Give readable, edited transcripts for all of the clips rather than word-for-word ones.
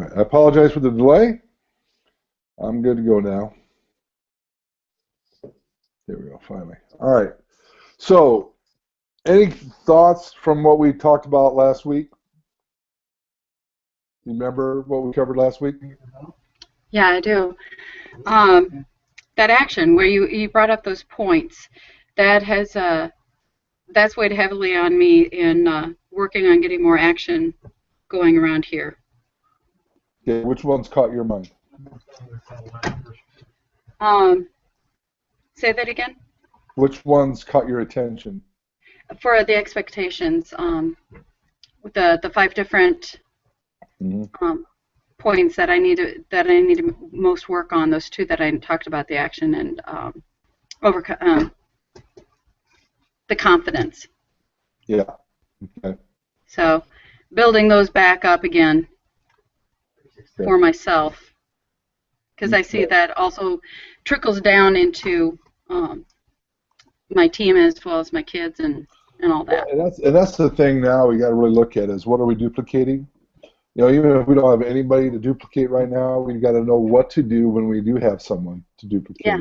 right, I apologize for the delay. I'm good to go now. There we go, finally. All right. So, any thoughts from what we talked about last week? You remember what we covered last week? Yeah, I do. Um, that action where you brought up those points, that has that's weighed heavily on me in working on getting more action going around here. Okay, which ones caught your mind? Um, say that again. Which ones caught your attention? For the expectations, with the five different Mm-hmm. points that I need to most work on. Those two that I talked about, the action and overcome the confidence. Yeah. Okay. So building those back up again for myself, because I see that also trickles down into my team as well as my kids and all that. And that's the thing now we got to really look at is what are we duplicating? You know, even if we don't have anybody to duplicate right now, we've got to know what to do when we do have someone to duplicate. Yeah.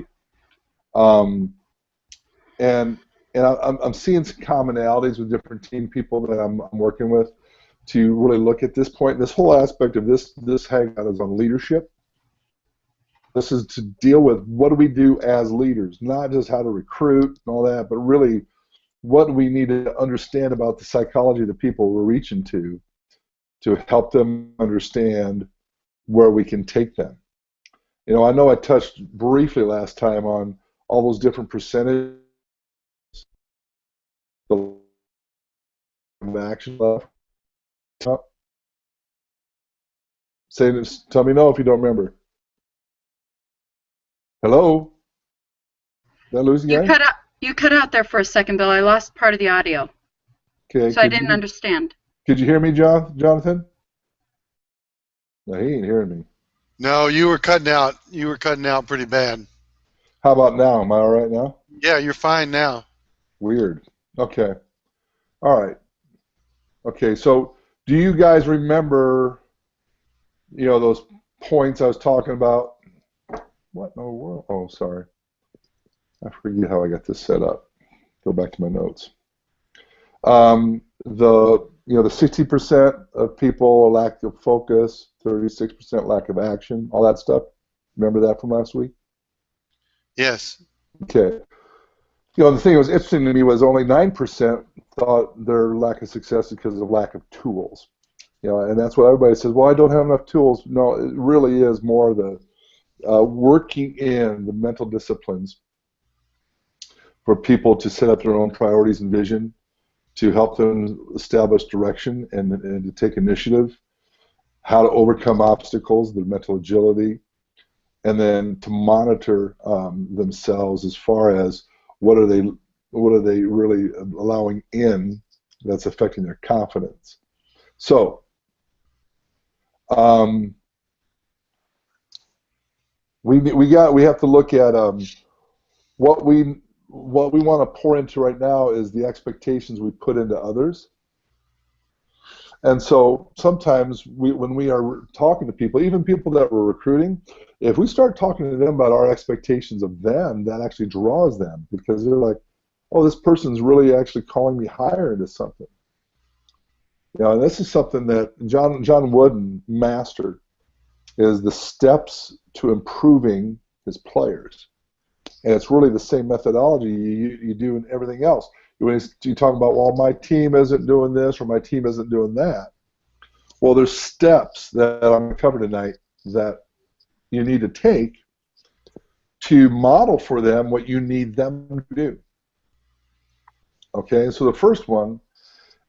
And I'm seeing some commonalities with different team people that I'm working with to really look at this point. This whole aspect of this hangout is on leadership. This is to deal with what do we do as leaders, not just how to recruit and all that, but really what do we need to understand about the psychology of the people we're reaching to help them understand where we can take them. You know, I know I touched briefly last time on all those different percentages of action left. Say this, tell me no if you don't remember. Hello? Did I lose you guys? You cut out there for a second, Bill. I lost part of the audio. Okay. So I didn't understand. Could you hear me, Jonathan? No, he ain't hearing me. No, you were cutting out. You were cutting out pretty bad. How about now? Am I all right now? Yeah, you're fine now. Weird. Okay. All right. Okay, so do you guys remember, you know, those points I was talking about? What in the world? Oh, sorry. I forget how I got this set up. Go back to my notes. The 60% of people lack of focus, 36% lack of action, all that stuff. Remember that from last week? Yes. Okay. You know, the thing that was interesting to me was only 9% thought their lack of success is because of lack of tools. You know, and that's what everybody says, well, I don't have enough tools. No, it really is more the working in the mental disciplines for people to set up their own priorities and vision, to help them establish direction and to take initiative, how to overcome obstacles, their mental agility, and then to monitor themselves as far as what are they really allowing in that's affecting their confidence. So we have to look at what we want to pour into right now is the expectations we put into others. And so sometimes when we are talking to people, even people that we're recruiting, if we start talking to them about our expectations of them, that actually draws them because they're like, oh, this person's really actually calling me higher into something. You know, and this is something that John Wooden mastered, is the steps to improving his players. And it's really the same methodology you do in everything else. When you talk about, well, my team isn't doing this or my team isn't doing that. Well, there's steps that I'm going to cover tonight that you need to take to model for them what you need them to do. Okay, so the first one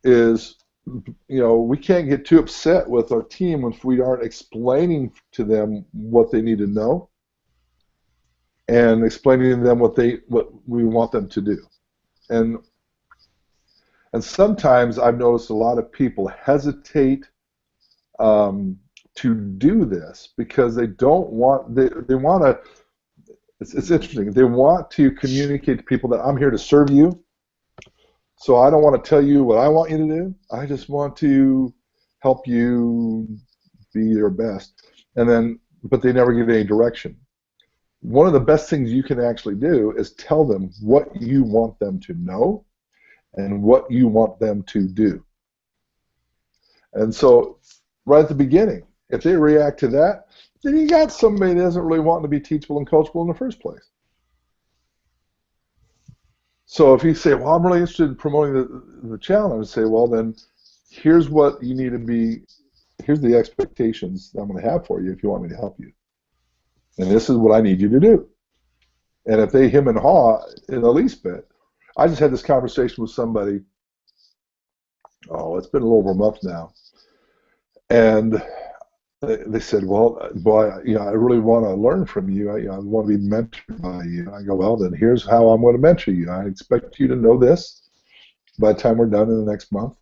is, you know, we can't get too upset with our team if we aren't explaining to them what they need to know and explaining to them what we want them to do. And sometimes I've noticed a lot of people hesitate to do this because they don't want, they want to, it's interesting, they want to communicate to people that I'm here to serve you, so I don't want to tell you what I want you to do, I just want to help you be your best, but they never give any direction. One of the best things you can actually do is tell them what you want them to know and what you want them to do. And so right at the beginning, if they react to that, then you got somebody that doesn't really want to be teachable and coachable in the first place. So if you say, well, I'm really interested in promoting the challenge, say, well, then here's what you need to be, here's the expectations that I'm going to have for you if you want me to help you. And this is what I need you to do. And if they hem and haw in the least bit, I just had this conversation with somebody, it's been a little over a month now, and they said, well, boy, I really want to learn from you. I want to be mentored by you. And I go, well, then here's how I'm going to mentor you. I expect you to know this by the time we're done in the next month,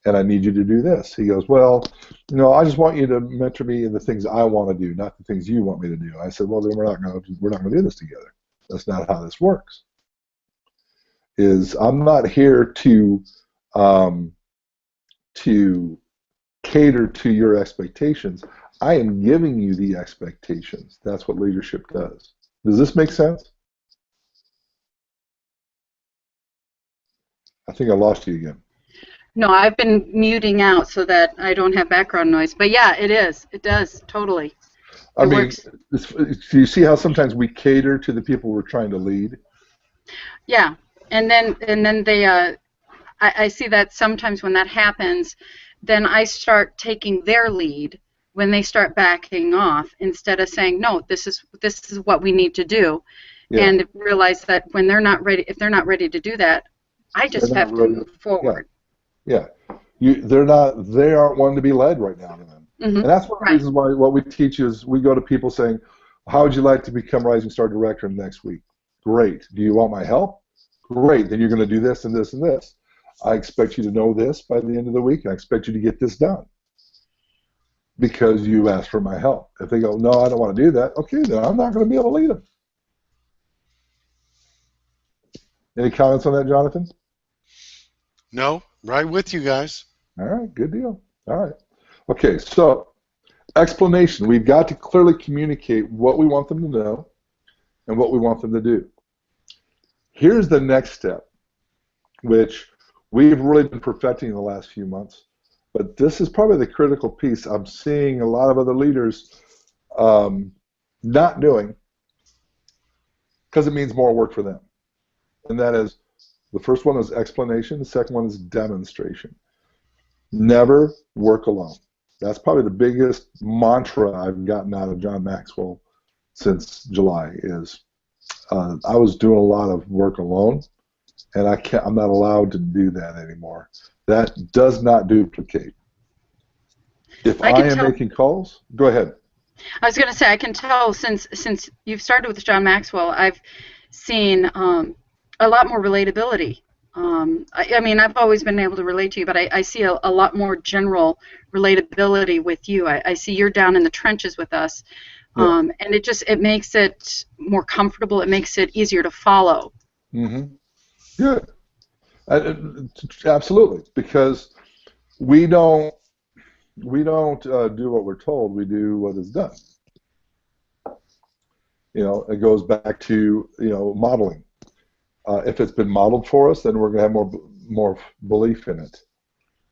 and I need you to do this. He goes, well, I just want you to mentor me in the things I want to do, not the things you want me to do. I said, well, then we're not going to do this together. That's not how this works. I'm not here to cater to your expectations. I am giving you the expectations. That's what leadership does. Does this make sense? I think I lost you again. No, I've been muting out so that I don't have background noise. But yeah, it is. It does, totally. I mean, do you see how sometimes we cater to the people we're trying to lead? Yeah, and then they, I see that sometimes when that happens, then I start taking their lead when they start backing off instead of saying, no, this is what we need to do, and realize that when they're not ready, if they're not ready to do that, I just have to move forward. Yeah. They aren't wanting to be led right now. Mm-hmm. And that's one of the reasons why what we teach is we go to people saying, how would you like to become Rising Star Director next week? Great. Do you want my help? Great. Then you're going to do this and this and this. I expect you to know this by the end of the week, and I expect you to get this done because you asked for my help. If they go, no, I don't want to do that, okay, then I'm not going to be able to lead them. Any comments on that, Jonathan? No, right with you guys. All right, good deal. All right. Okay, so explanation. We've got to clearly communicate what we want them to know and what we want them to do. Here's the next step, which we've really been perfecting in the last few months, but this is probably the critical piece I'm seeing a lot of other leaders not doing because it means more work for them. And that is, the first one is explanation, the second one is demonstration. Never work alone. That's probably the biggest mantra I've gotten out of John Maxwell since July is I was doing a lot of work alone, and I'm not allowed to do that anymore. That does not duplicate. If I am making calls, go ahead. I was going to say, I can tell since you've started with John Maxwell, I've seen a lot more relatability. I mean, I've always been able to relate to you, but I see a lot more general relatability with you. I see you're down in the trenches with us, and it makes it more comfortable. It makes it easier to follow. Mm-hmm. Good. Absolutely, because we don't do what we're told. We do what is done. It goes back to modeling. If it's been modeled for us, then we're going to have more belief in it.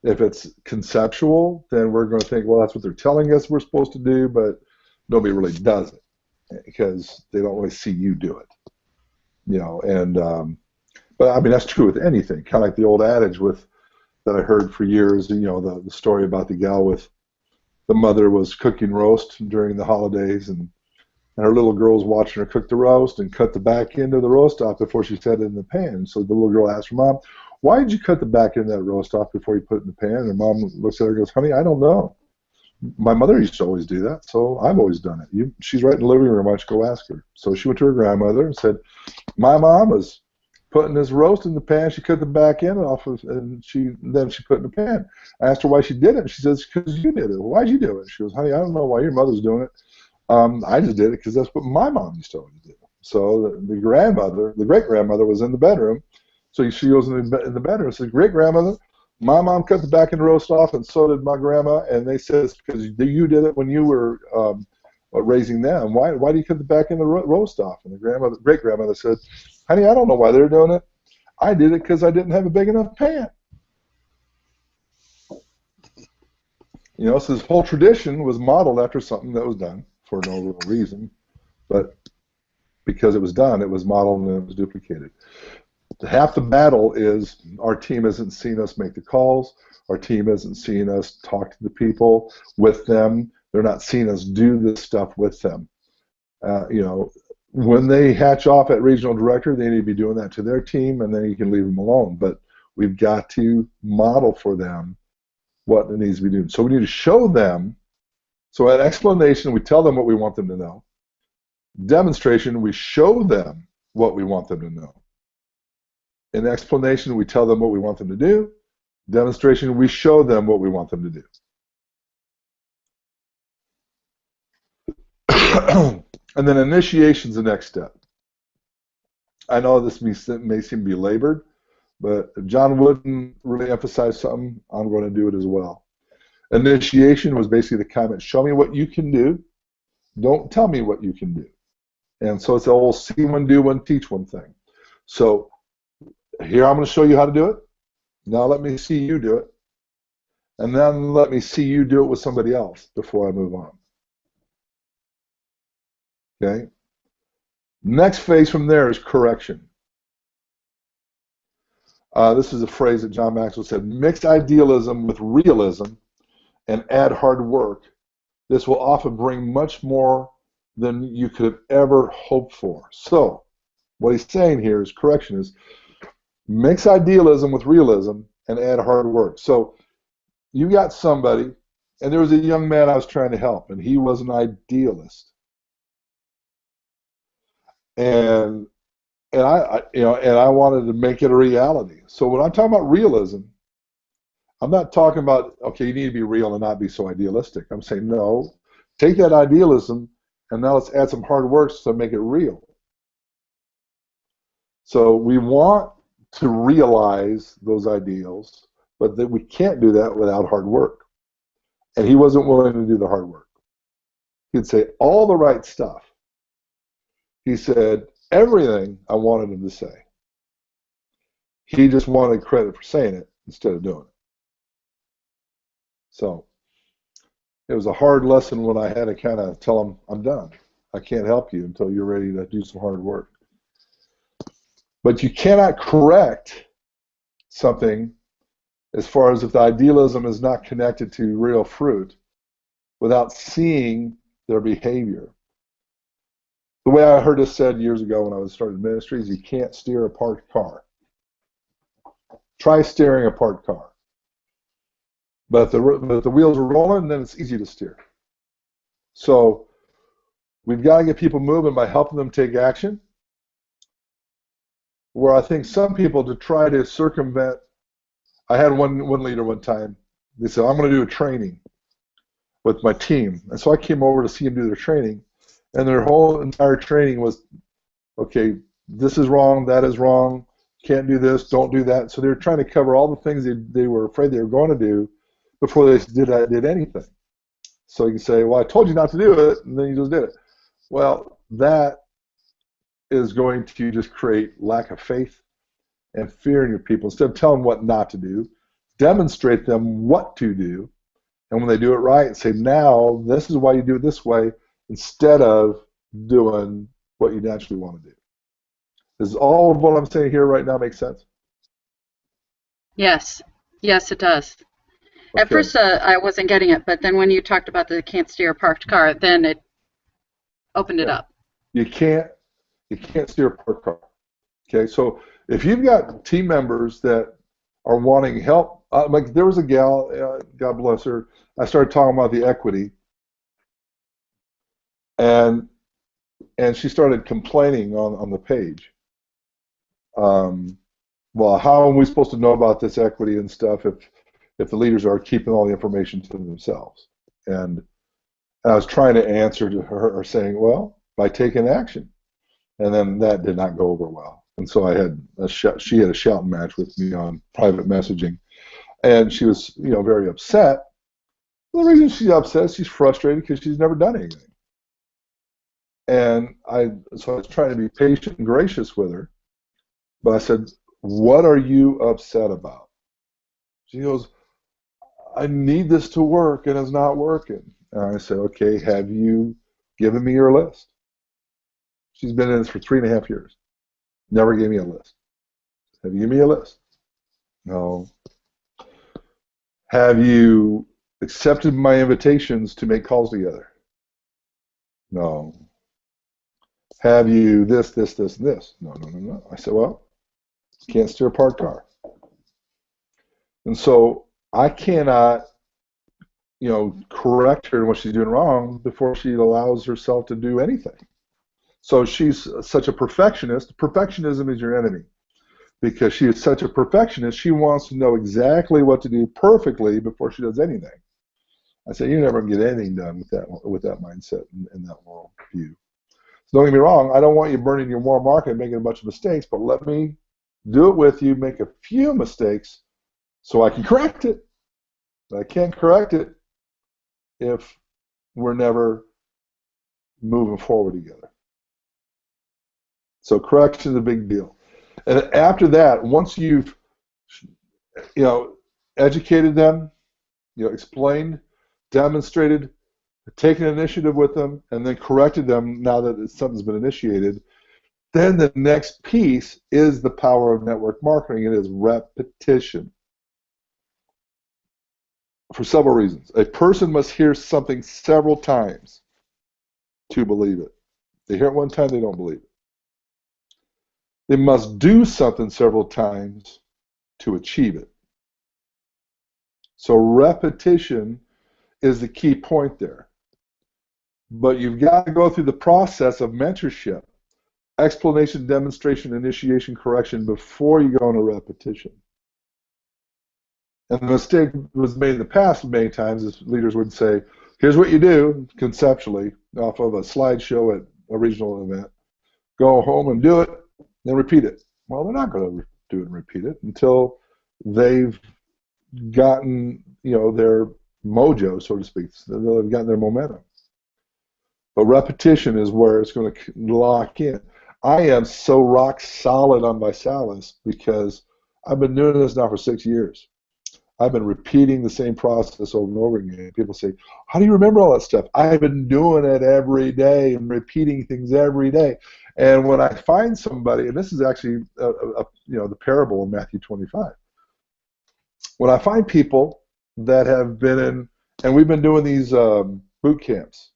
If it's conceptual, then we're going to think, well, that's what they're telling us we're supposed to do, but nobody really does it because they don't really see you do it. But I mean, that's true with anything. Kind of like the old adage that I heard for years, the story about the gal with the mother was cooking roast during the holidays, and her little girl's watching her cook the roast and cut the back end of the roast off before she set it in the pan. So the little girl asked her mom, why did you cut the back end of that roast off before you put it in the pan? And her mom looks at her and goes, honey, I don't know. My mother used to always do that, so I've always done it. She's right in the living room. Why don't you go ask her? So she went to her grandmother and said, my mom was putting this roast in the pan. She cut the back end off, and then she put it in the pan. I asked her why she did it, and she says, because you did it. Well, why'd you do it? She goes, honey, I don't know why your mother's doing it. I just did it because that's what my mom used to always do. So the great grandmother, was in the bedroom. So she goes in the bedroom and says, great grandmother, My mom cut the back end roast off, and so did my grandma. And they said it's because you did it when you were raising them. Why do you cut the back end of the roast off? And the great grandmother said, honey, I don't know why they're doing it. I did it because I didn't have a big enough pan. You know, so this whole tradition was modeled after something that was done for no real reason, but because it was done, it was modeled and it was duplicated. Half the battle is our team hasn't seen us make the calls. Our team hasn't seen us talk to the people with them. They're not seeing us do this stuff with them. You know, when they hatch off at regional director, they need to be doing that to their team, and then you can leave them alone. But we've got to model for them what it needs to be doing. So we need to show them. So at explanation, we tell them what we want them to know. Demonstration, we show them what we want them to know. In explanation, we tell them what we want them to do. Demonstration, we show them what we want them to do. And then initiation is the next step. I know this may seem to be labored, but John Wooden really emphasized something. I'm going to do it as well. Initiation was basically the comment, show me what you can do. Don't tell me what you can do. And so it's the whole see one, do one, teach one thing. So here I'm going to show you how to do it. Now let me see you do it. And then let me see you do it with somebody else before I move on. Okay? Next phase from there is correction. This is a phrase that John Maxwell said, mix idealism with realism and add hard work. This will often bring much more than you could have ever hoped for. So what he's saying here is correction is mix idealism with realism and add hard work. So you got somebody, and there was a young man I was trying to help, and he was an idealist. And I wanted to make it a reality. So when I'm talking about realism, I'm not talking about, okay, you need to be real and not be so idealistic. I'm saying, no, take that idealism and now let's add some hard work to make it real. So we want to realize those ideals, but that we can't do that without hard work. And he wasn't willing to do the hard work. He'd say all the right stuff. He said everything I wanted him to say. He just wanted credit for saying it instead of doing it. So it was a hard lesson when I had to kind of tell him, I'm done. I can't help you until you're ready to do some hard work. But you cannot correct something as far as if the idealism is not connected to real fruit without seeing their behavior. The way I heard this said years ago when I was starting ministry is you can't steer a parked car. Try steering a parked car. But if the wheels are rolling, then it's easy to steer. So we've got to get people moving by helping them take action. Where I think some people, to try to circumvent, I had one leader one time, they said, I'm going to do a training with my team. And so I came over to see them do their training, and their whole entire training was, okay, this is wrong, that is wrong, can't do this, don't do that. So they were trying to cover all the things they were afraid they were going to do before they did anything. So you can say, well, I told you not to do it, and then you just did it. Well, that is going to just create lack of faith and fear in your people. Instead of telling them what not to do, demonstrate them what to do, and when they do it right, say, now, this is why you do it this way, instead of doing what you naturally want to do. Does all of what I'm saying here right now make sense? Yes. Yes, it does. Okay. At first, I wasn't getting it, but then when you talked about the can't steer a parked car, then it opened it up. You can't steer a parked car. Okay, so if you've got team members that are wanting help, like there was a gal, God bless her, I started talking about the equity, and she started complaining on the page. Well, how are we supposed to know about this equity and stuff if the leaders are keeping all the information to themselves? And I was trying to answer to her saying, well, by taking action. And then that did not go over well. And so I had she had a shouting match with me on private messaging. And she was, very upset. The reason she's upset, she's frustrated because she's never done anything. And so I was trying to be patient and gracious with her. But I said, what are you upset about? She goes, I need this to work and it's not working. And I said, okay, have you given me your list? She's been in this for 3.5 years. Never gave me a list. Have you given me a list? No. Have you accepted my invitations to make calls together? No. Have you this, and this? No. I said, well, can't steer a parked car. And so I cannot, correct her in what she's doing wrong before she allows herself to do anything. So she's such a perfectionist. Perfectionism is your enemy because she is such a perfectionist. She wants to know exactly what to do perfectly before she does anything. I say, you're never going to get anything done with that mindset and that world view. So don't get me wrong. I don't want you burning your warm market and making a bunch of mistakes, but let me do it with you, make a few mistakes so I can correct it. But I can't correct it if we're never moving forward together. So correction is a big deal. And after that, once you've educated them, explained, demonstrated, taken initiative with them, and then corrected them now that something's been initiated, then the next piece is the power of network marketing. It is repetition. For several reasons. A person must hear something several times to believe it. They hear it one time, they don't believe it. They must do something several times to achieve it. So repetition is the key point there. But you've got to go through the process of mentorship, explanation, demonstration, initiation, correction before you go into repetition. And the mistake was made in the past many times is leaders would say, here's what you do conceptually off of a slideshow at a regional event. Go home and do it, then repeat it. Well, they're not going to do it and repeat it until they've gotten, their mojo, so to speak. They've gotten their momentum. But repetition is where it's going to lock in. I am so rock solid on ViSalus because I've been doing this now for 6 years. I've been repeating the same process over and over again. People say, how do you remember all that stuff? I've been doing it every day and repeating things every day. And when I find somebody, and this is actually the parable in Matthew 25. When I find people that have been in, and we've been doing these boot camps,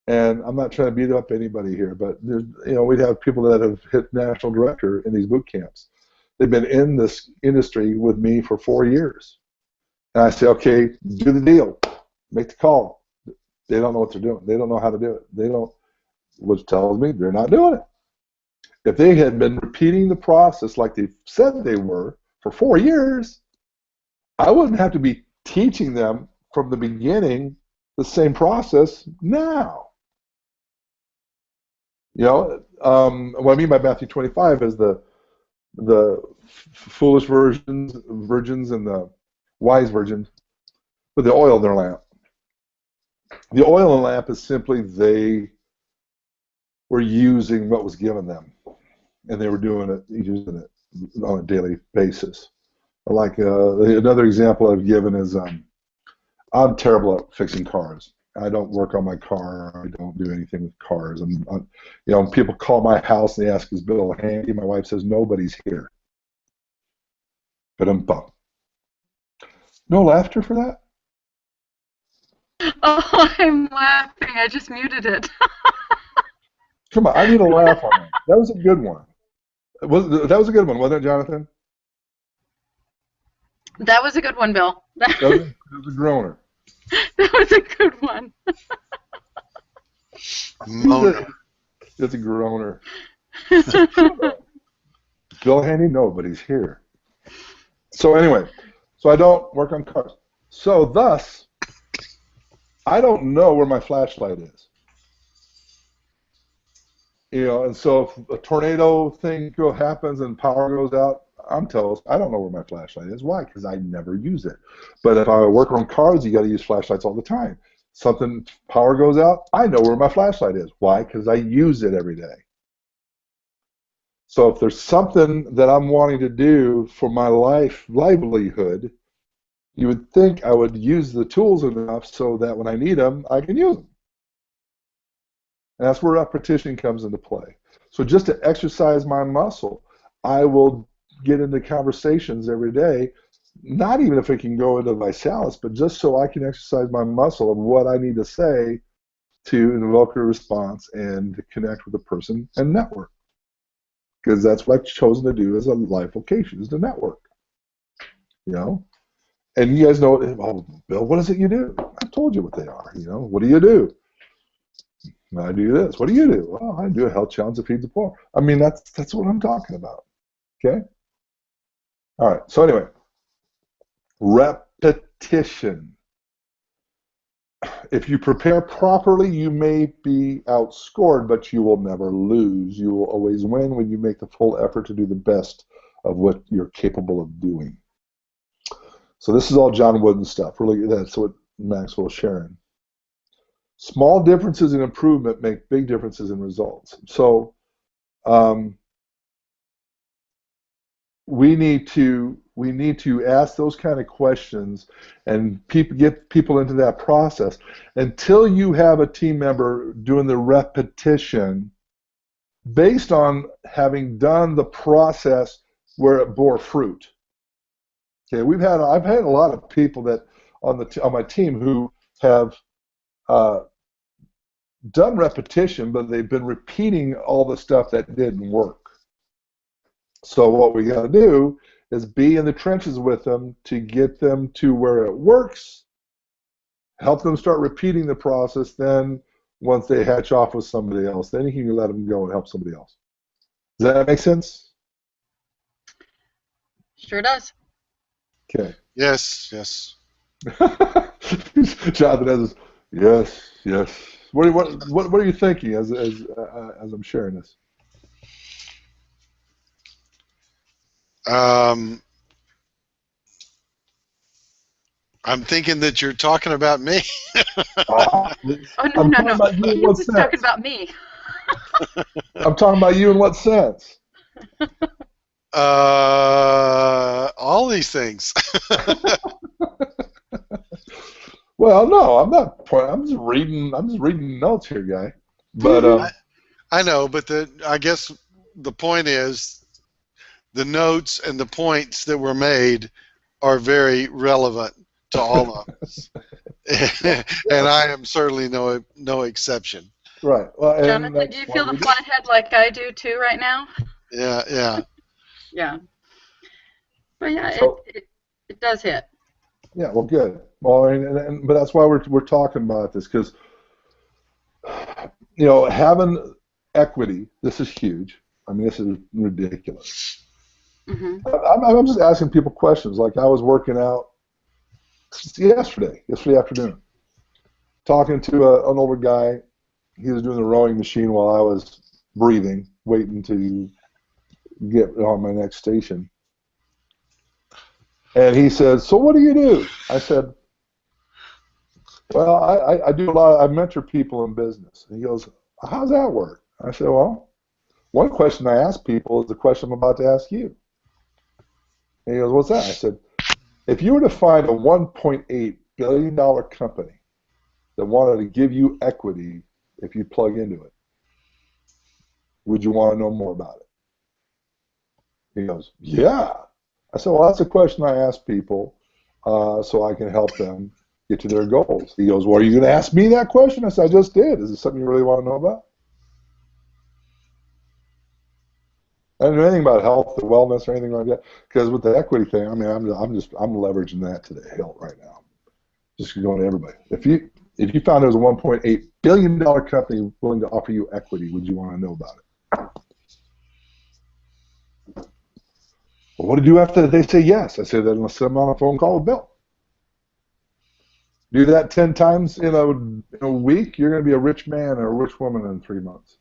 and I'm not trying to beat up anybody here, but there's, we'd have people that have hit national director in these boot camps. They've been in this industry with me for 4 years. And I say, okay, do the deal. Make the call. They don't know what they're doing. They don't know how to do it. They don't, which tells me they're not doing it. If they had been repeating the process like they said they were for 4 years, I wouldn't have to be teaching them from the beginning the same process now. What I mean by Matthew 25 is the foolish virgins and the wise virgins with the oil in their lamp. The oil in the lamp is simply they were using what was given them, and they were using it on a daily basis. Like another example I've given is I'm terrible at fixing cars. I don't work on my car. I don't do anything with cars. When people call my house and they ask, is Bill handy? My wife says, nobody's here. But I'm bummed. No laughter for that? Oh, I'm laughing. I just muted it. Come on, I need a laugh on that. That was a good one. That was a good one, wasn't it, Jonathan? That was a good one, Bill. That was a groaner. That was a good one. Moaner. It's a groaner. Bill handy? No, but he's here. So anyway, I don't work on cars. So thus, I don't know where my flashlight is. And so if a tornado thing happens and power goes out, I'm toast. I don't know where my flashlight is. Why? Because I never use it. But if I work on cars, you got to use flashlights all the time. Something power goes out, I know where my flashlight is. Why? Because I use it every day. So if there's something that I'm wanting to do for my livelihood, you would think I would use the tools enough so that when I need them, I can use them. And that's where repetition comes into play. So just to exercise my muscle, I will get into conversations every day, not even if it can go into Visalis, but just so I can exercise my muscle of what I need to say to invoke a response and to connect with the person and network. Because that's what I've chosen to do as a life vocation, is to network. You know? And you guys know, oh, Bill, what is it you do? I told you what they are. You know, what do you do? I do this. What do you do? Well, I do a health challenge that feeds the poor. I mean, that's what I'm talking about. Okay? All right. So anyway, repetition. If you prepare properly, you may be outscored, but you will never lose. You will always win when you make the full effort to do the best of what you're capable of doing. So this is all John Wooden stuff. Really, that's what Maxwell's sharing. Small differences in improvement make big differences in results. So we need to ask those kind of questions and get people into that process. Until you have a team member doing the repetition based on having done the process where it bore fruit. Okay, I've had a lot of people that on my team who have done repetition, but they've been repeating all the stuff that didn't work. So what we got to do is be in the trenches with them to get them to where it works, help them start repeating the process, then once they hatch off with somebody else, then you can let them go and help somebody else. Does that make sense? Sure does. Okay. Yes. Jonathan has yes. What are you thinking as I'm sharing this? I'm thinking that you're talking about me. Oh no. He was talking about me. I'm talking about you in what sense? All these things. Well, no, I'm not. I'm just reading notes here, guy. But I know, but I guess the point is the notes and the points that were made are very relevant to all of us, and I am certainly no exception. Right. Well, Jonathan, do you feel the flathead like I do too right now? Yeah. Yeah. But yeah, so, it does hit. Yeah. Well, good. Well, but that's why we're talking about this, because having equity. This is huge. I mean, this is ridiculous. Mm-hmm. I'm just asking people questions. Like I was working out yesterday afternoon, talking to an older guy. He was doing the rowing machine while I was breathing, waiting to get on my next station. And he said, "So what do you do?" I said, "Well, I do a lot. I mentor people in business." And he goes, "How's that work?" I said, "Well, one question I ask people is the question I'm about to ask you." And he goes, "What's that?" I said, "If you were to find a $1.8 billion company that wanted to give you equity if you plug into it, would you want to know more about it?" He goes, "Yeah." I said, "Well, that's a question I ask people so I can help them get to their goals." He goes, "Well, are you going to ask me that question?" I said, "I just did. Is it something you really want to know about?" I don't know anything about health or wellness or anything like that, because with the equity thing, I mean, I'm leveraging that to the hilt right now. Just going to everybody. If you found there was a $1.8 billion company willing to offer you equity, would you want to know about it? Well, what to do after they say yes? I said, "Then let's set them on a phone call with Bill." Do that 10 times in a week, you're going to be a rich man or a rich woman in 3 months.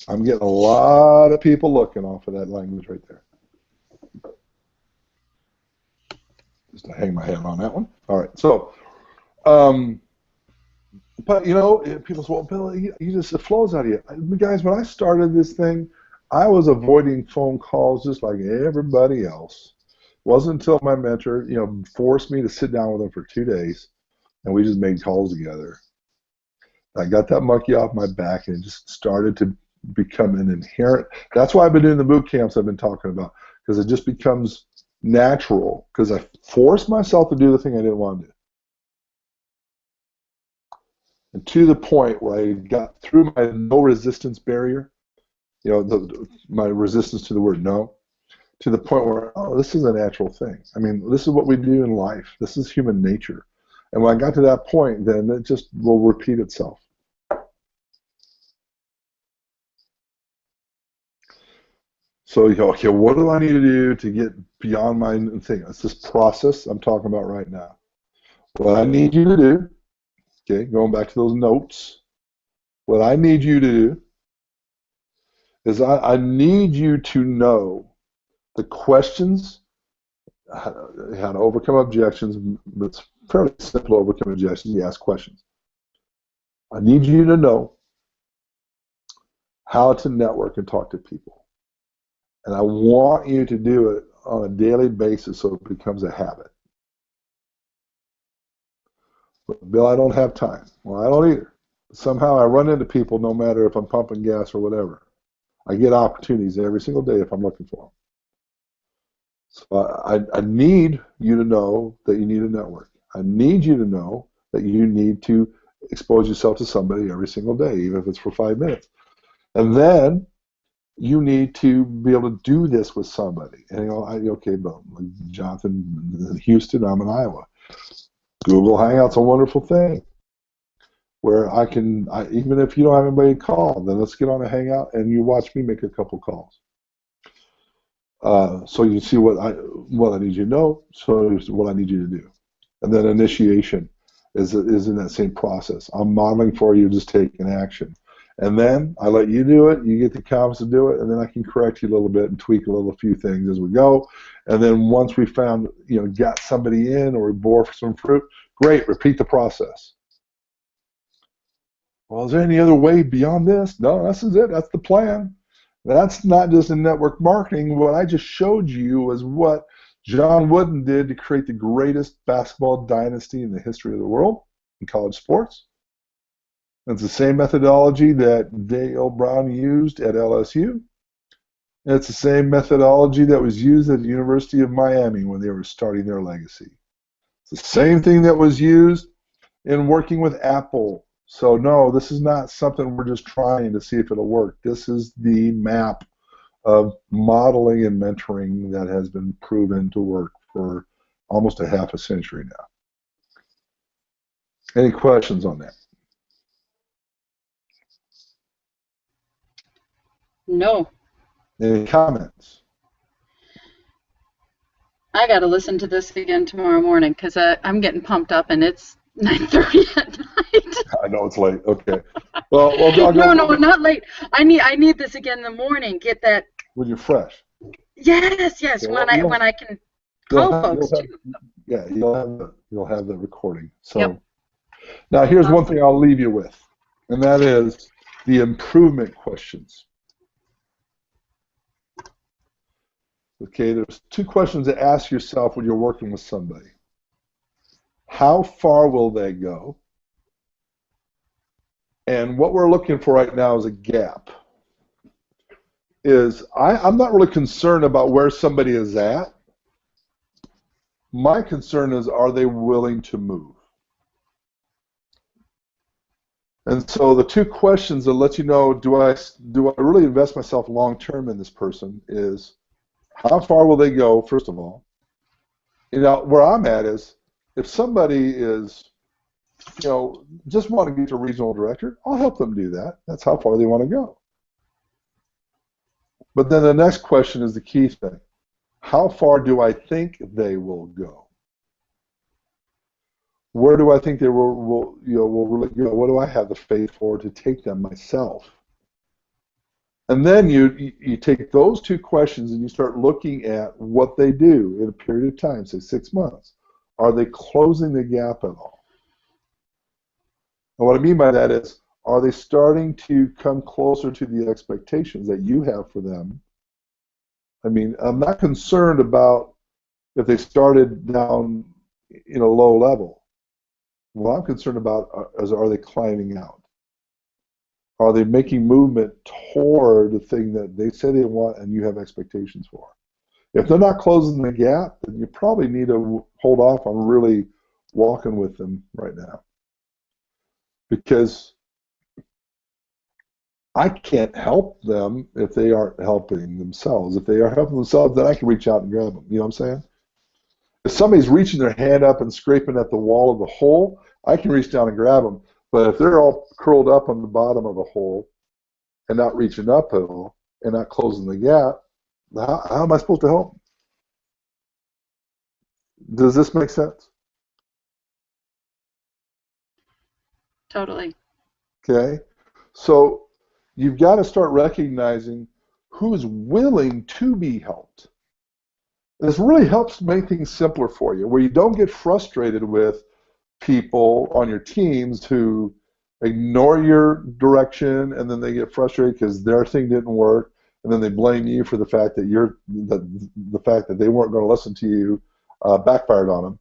I'm getting a lot of people looking off of that language right there. Just to hang my head on that one. All right. So, but you know, people say, "Well, Bill, you just it flows out of you." Guys, when I started this thing, I was avoiding phone calls just like everybody else. It wasn't until my mentor, forced me to sit down with him for 2 days, and we just made calls together. I got that monkey off my back, and it just started to become an inherent. That's why I've been doing the boot camps I've been talking about, because it just becomes natural, because I forced myself to do the thing I didn't want to do. And to the point where I got through my no resistance barrier, my resistance to the word no, to the point where, oh, this is a natural thing. I mean, this is what we do in life. This is human nature. And when I got to that point, then it just will repeat itself. So, okay, what do I need to do to get beyond my thing? It's this process I'm talking about right now. What I need you to do, okay, going back to those notes, what I need you to do is I need you to know the questions, how to overcome objections. It's fairly simple to overcome objections. You ask questions. I need you to know how to network and talk to people. And I want you to do it on a daily basis so it becomes a habit. But Bill, I don't have time. Well, I don't either. Somehow I run into people no matter if I'm pumping gas or whatever. I get opportunities every single day if I'm looking for them. So I need you to know that you need a network. I need you to know that you need to expose yourself to somebody every single day, even if it's for 5 minutes. And then you need to be able to do this with somebody. And okay, but Jonathan in Houston, I'm in Iowa. Google Hangout's a wonderful thing where even if you don't have anybody to call, then let's get on a Hangout and you watch me make a couple calls. So you see what I need you to know, so what I need you to do. And then initiation is in that same process. I'm modeling for you, just taking action. And then I let you do it, you get the confidence to do it, and then I can correct you a little bit and tweak a few things as we go. And then once we found, got somebody in or we bore for some fruit, great, repeat the process. Well, is there any other way beyond this? No, this is it. That's the plan. That's not just in network marketing. What I just showed you was what John Wooden did to create the greatest basketball dynasty in the history of the world in college sports. It's the same methodology that Dale Brown used at LSU. And it's the same methodology that was used at the University of Miami when they were starting their legacy. It's the same thing that was used in working with Apple. So no, this is not something we're just trying to see if it'll work. This is the map of modeling and mentoring that has been proven to work for almost a half a century now. Any questions on that? No. Any comments? I got to listen to this again tomorrow morning because I'm getting pumped up and it's 9:30 at night. I know it's late. Okay. Well, no, not late. I need this again in the morning. Get that. When you're fresh. Yes. Yeah, when I can call folks too. Yeah, you'll have the recording. So yep. Now here's one thing I'll leave you with, and that is the improvement questions. Okay, there's 2 questions to ask yourself when you're working with somebody. How far will they go? And what we're looking for right now is a gap. I'm not really concerned about where somebody is at. My concern is, are they willing to move? And so the 2 questions that let you know, do I really invest myself long term in this person is, how far will they go, first of all? Where I'm at is, if somebody is, just want to get to regional director, I'll help them do that. That's how far they want to go. But then the next question is the key thing. How far do I think they will go? Where do I think they will really go? What do I have the faith for to take them myself? And then you take those two questions and you start looking at what they do in a period of time, say 6 months. Are they closing the gap at all? And what I mean by that is, are they starting to come closer to the expectations that you have for them? I mean, I'm not concerned about if they started down in a low level. What I'm concerned about is, are they climbing out? Are they making movement toward the thing that they say they want and you have expectations for? If they're not closing the gap, then you probably need to hold off on really walking with them right now. Because I can't help them if they aren't helping themselves. If they are helping themselves, then I can reach out and grab them. You know what I'm saying? If somebody's reaching their hand up and scraping at the wall of the hole, I can reach down and grab them. But if they're all curled up on the bottom of the hole and not reaching up at all and not closing the gap, how am I supposed to help them? Does this make sense? Totally. Okay? So you've got to start recognizing who's willing to be helped. This really helps make things simpler for you, where you don't get frustrated with people on your teams who ignore your direction and then they get frustrated because their thing didn't work, and then they blame you for the fact that the fact that they weren't going to listen to you backfired on them.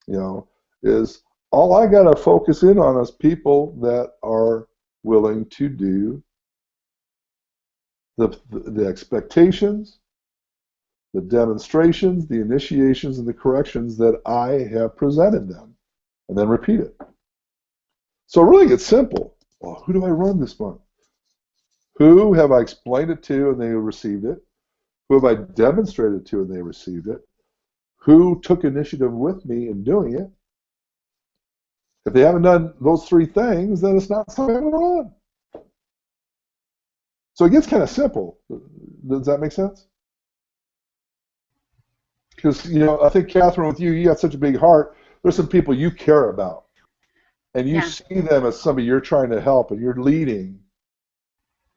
You know, is all I got to focus in on is people that are willing to do the expectations, the demonstrations, the initiations, and the corrections that I have presented them, and then repeat it. So it really gets simple. Well, who do I run this month? Who have I explained it to and they received it? Who have I demonstrated to and they received it? Who took initiative with me in doing it? If they haven't done those three things, then it's not something I'm going to run. So it gets kind of simple. Does that make sense? Because, you know, I think, Catherine, with you, you got such a big heart. There's some people you care about. And you see them as somebody you're trying to help and you're leading.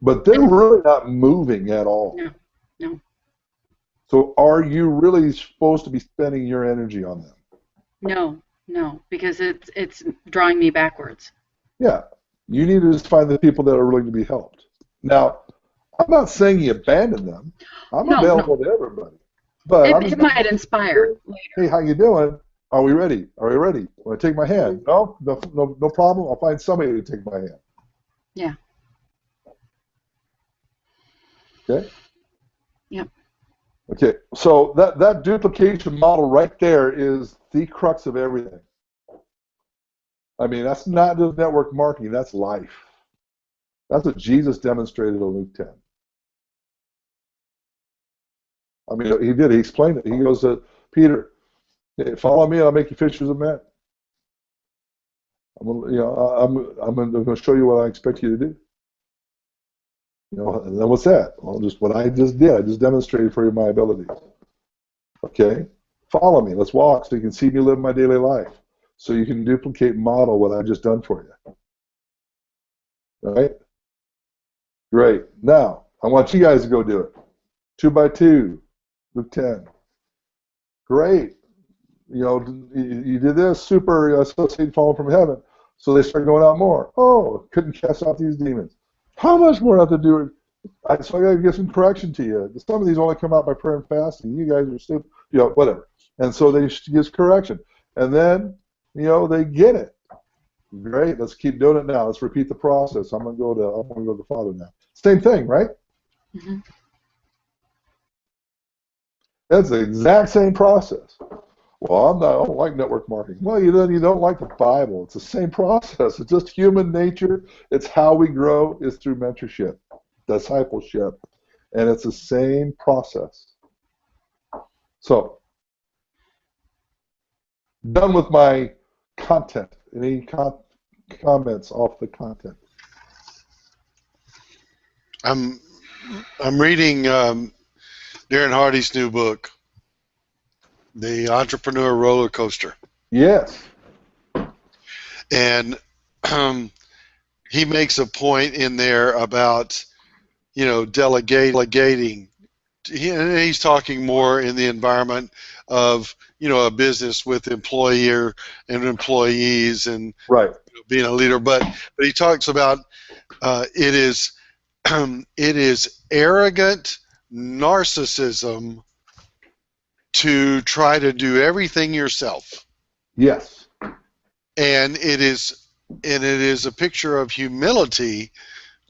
But they're really not moving at all. No. So are you really supposed to be spending your energy on them? No, because it's drawing me backwards. Yeah. You need to just find the people that are willing to be helped. Now, I'm not saying you abandon them. I'm available to everybody. But it might inspire later. Hey, how you doing? Are we ready? Are we ready? Want to take my hand? No problem. I'll find somebody to take my hand. Yeah. Okay? Yep. Okay, so that duplication model right there is the crux of everything. I mean, that's not just network marketing, that's life. That's what Jesus demonstrated in Luke 10. I mean, he did. He explained it. He goes to Peter, hey, follow me and I'll make you fishers of men. I'm going to show you what I expect you to do. You know, and then what's that? Well, just what I just did. I just demonstrated for you my abilities. Okay? Follow me. Let's walk so you can see me live my daily life. So you can duplicate and model what I've just done for you. All right? Great. Now, I want you guys to go do it. 2 by 2, Luke 10. Great. You know, you did this. Super. Satan fallen from heaven. So they start going out more. Oh, couldn't cast out these demons. How much more do I have to do? So I got to give some correction to you. Some of these only come out by prayer and fasting. You guys are stupid. You know, whatever. And so they give correction. And then, you know, they get it. Great. Let's keep doing it now. Let's repeat the process. I'm going to go to the Father now. Same thing, right? Mm-hmm. That's the exact same process. Well, I don't like network marketing. Well, you don't like the Bible. It's the same process. It's just human nature. It's how we grow is through mentorship, discipleship, and it's the same process. So, done with my content. Any comments off the content? I'm reading Darren Hardy's new book, The Entrepreneur Roller Coaster. Yes. And he makes a point in there about delegating. And he's talking more in the environment of a business with employer and employees and Right. being a leader. But he talks about it is it is arrogant narcissism to try to do everything yourself. Yes. And it is a picture of humility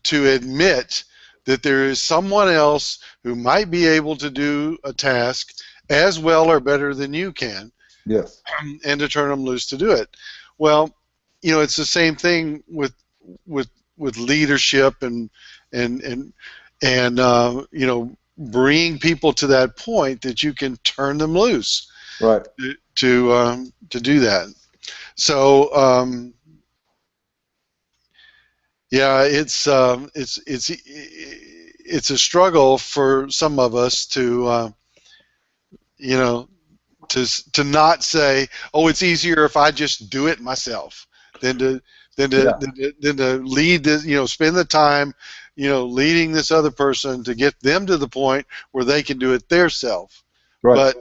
to admit that there is someone else who might be able to do a task as well or better than you can. Yes. And to turn them loose to do it. Well, it's the same thing with leadership and bringing people to that point that you can turn them loose. Right. To do that. So yeah, it's a struggle for some of us to to not say, oh, it's easier if I just do it myself than to lead this, spend the time leading this other person to get them to the point where they can do it theirself. Right.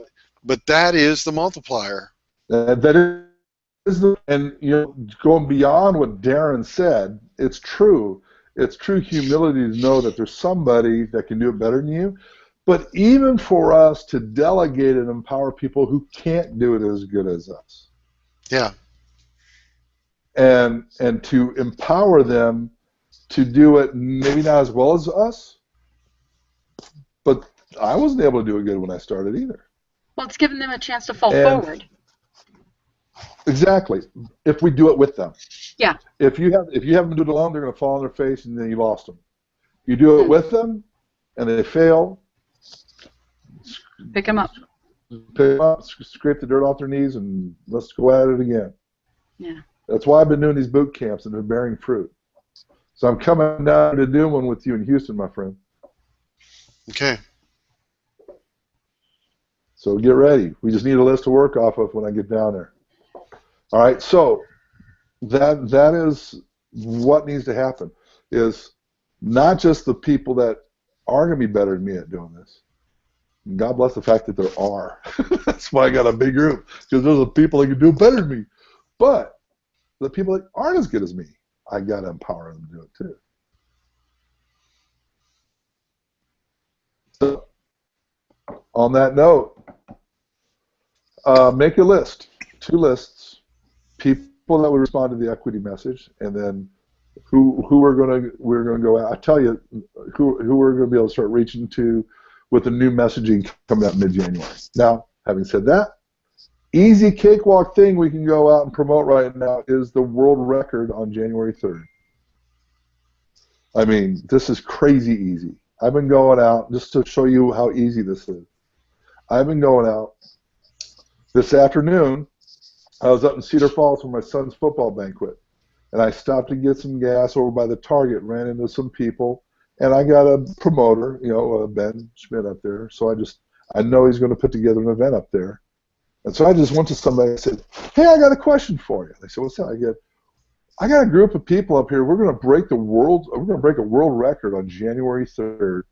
But that is the multiplier. That is and going beyond what Darren said, it's true. It's true humility to know that there's somebody that can do it better than you. But even for us to delegate and empower people who can't do it as good as us. Yeah. And to empower them to do it maybe not as well as us, but I wasn't able to do it good when I started either. Well, it's giving them a chance to fall forward. Exactly. If we do it with them. Yeah. If you have them do it alone, they're going to fall on their face, and then you lost them. You do it with them, and they fail. Pick them up. Pick them up, scrape the dirt off their knees, and let's go at it again. Yeah. That's why I've been doing these boot camps, and they're bearing fruit. So I'm coming down to do one with you in Houston, my friend. Okay. So get ready. We just need a list to work off of when I get down there. All right. So that is what needs to happen. Is not just the people that are going to be better than me at doing this. God bless the fact that there are. That's why I got a big group, because there's the people that can do better than me. But the people that aren't as good as me, I got to empower them to do it too. So, on that note, make a list, 2 lists, people that would respond to the equity message, and then who we're going to go out. I tell you who we're going to be able to start reaching to with the new messaging coming up mid-January. Now, having said that, easy cakewalk thing we can go out and promote right now is the world record on January 3rd. I mean, this is crazy easy. I've been going out, just to show you how easy this is. I've been going out. This afternoon, I was up in Cedar Falls for my son's football banquet, and I stopped to get some gas over by the Target, ran into some people, and I got a promoter, Ben Schmidt up there, so I know he's going to put together an event up there. And so I just went to somebody and said, hey, I got a question for you. They said, what's that? I got a group of people up here. We're going to break a world record on January 3rd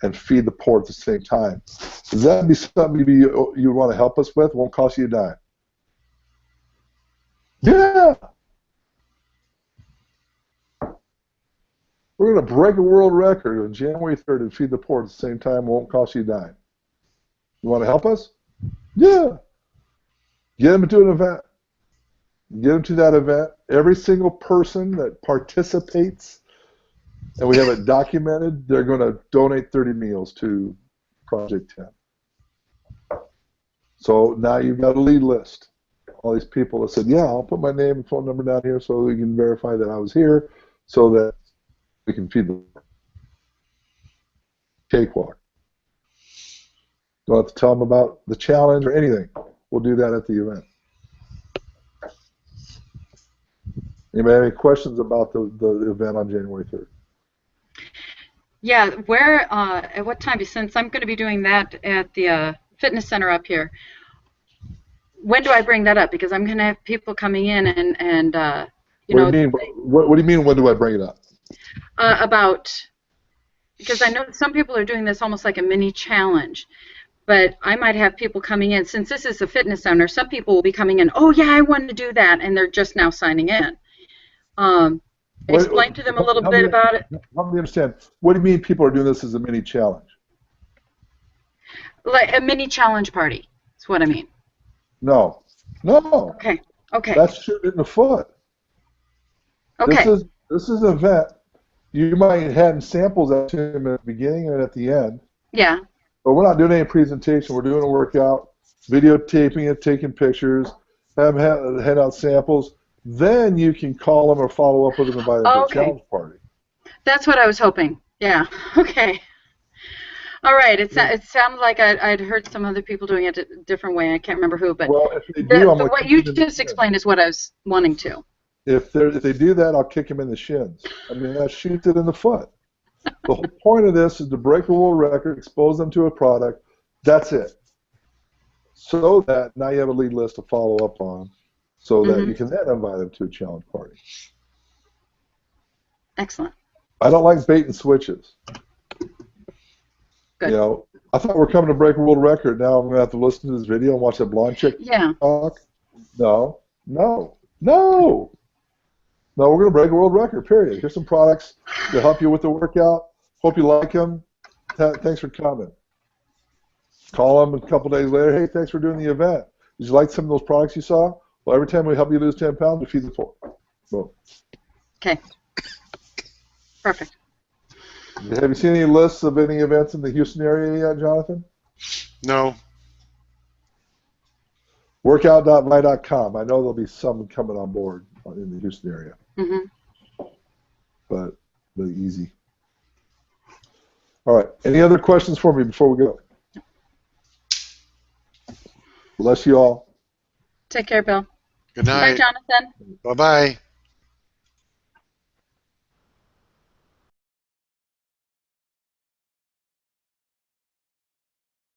and feed the poor at the same time. Does that be something you want to help us with? Won't cost you a dime. Yeah. We're going to break a world record on January 3rd and feed the poor at the same time. Won't cost you a dime. You want to help us? Yeah. Get them to an event. Get them to that event. Every single person that participates, and we have it documented, they're going to donate 30 meals to Project 10. So now you've got a lead list. All these people that said, yeah, I'll put my name and phone number down here so we can verify that I was here so that we can feed them. Cakewalk. Don't have to tell them about the challenge or anything. We'll do that at the event. Anybody have any questions about the event on January 3rd? Yeah, where, at what time? Since I'm going to be doing that at the fitness center up here, when do I bring that up? Because I'm going to have people coming in and What do you mean, when do I bring it up? About because I know some people are doing this almost like a mini challenge, but I might have people coming in, since this is a fitness center, some people will be coming in, oh yeah, I want to do that, and they're just now signing in. Explain to them a little bit about it. Help me understand. What do you mean people are doing this as a mini challenge? Like a mini challenge party, is what I mean. No. No. Okay. Okay. That's shooting in the foot. Okay. This is an event. You might have samples at the beginning and at the end. Yeah. But we're not doing any presentation. We're doing a workout, videotaping it, taking pictures, hand out samples. Then you can call them or follow up with them and invite them to a challenge party. That's what I was hoping. Yeah. Okay. All right. It sounded like I'd heard some other people doing it a different way. I can't remember who, but well, if they do, what you just explained is what I was wanting to. If they do that, I'll kick them in the shins. I mean, that shoots it in the foot. The whole point of this is to break a world record, expose them to a product. That's it. So that now you have a lead list to follow up on, so that you can then invite them to a challenge party. Excellent. I don't like bait and switches. Good. You know, I thought we're coming to break a world record. Now I'm going to have to listen to this video and watch that blonde chick talk. No. No, we're going to break a world record, period. Here's some products to help you with the workout. Hope you like them. Thanks for coming. Call them a couple days later. Hey, thanks for doing the event. Did you like some of those products you saw? Well, every time we help you lose 10 pounds, we feed the poor. Boom. Okay. Perfect. Have you seen any lists of any events in the Houston area yet, Jonathan? No. Workout.my.com. I know there'll be some coming on board in the Houston area. But really easy. All right. Any other questions for me before we go? Bless you all. Take care, Bill. Good night. Bye, Jonathan. Bye-bye.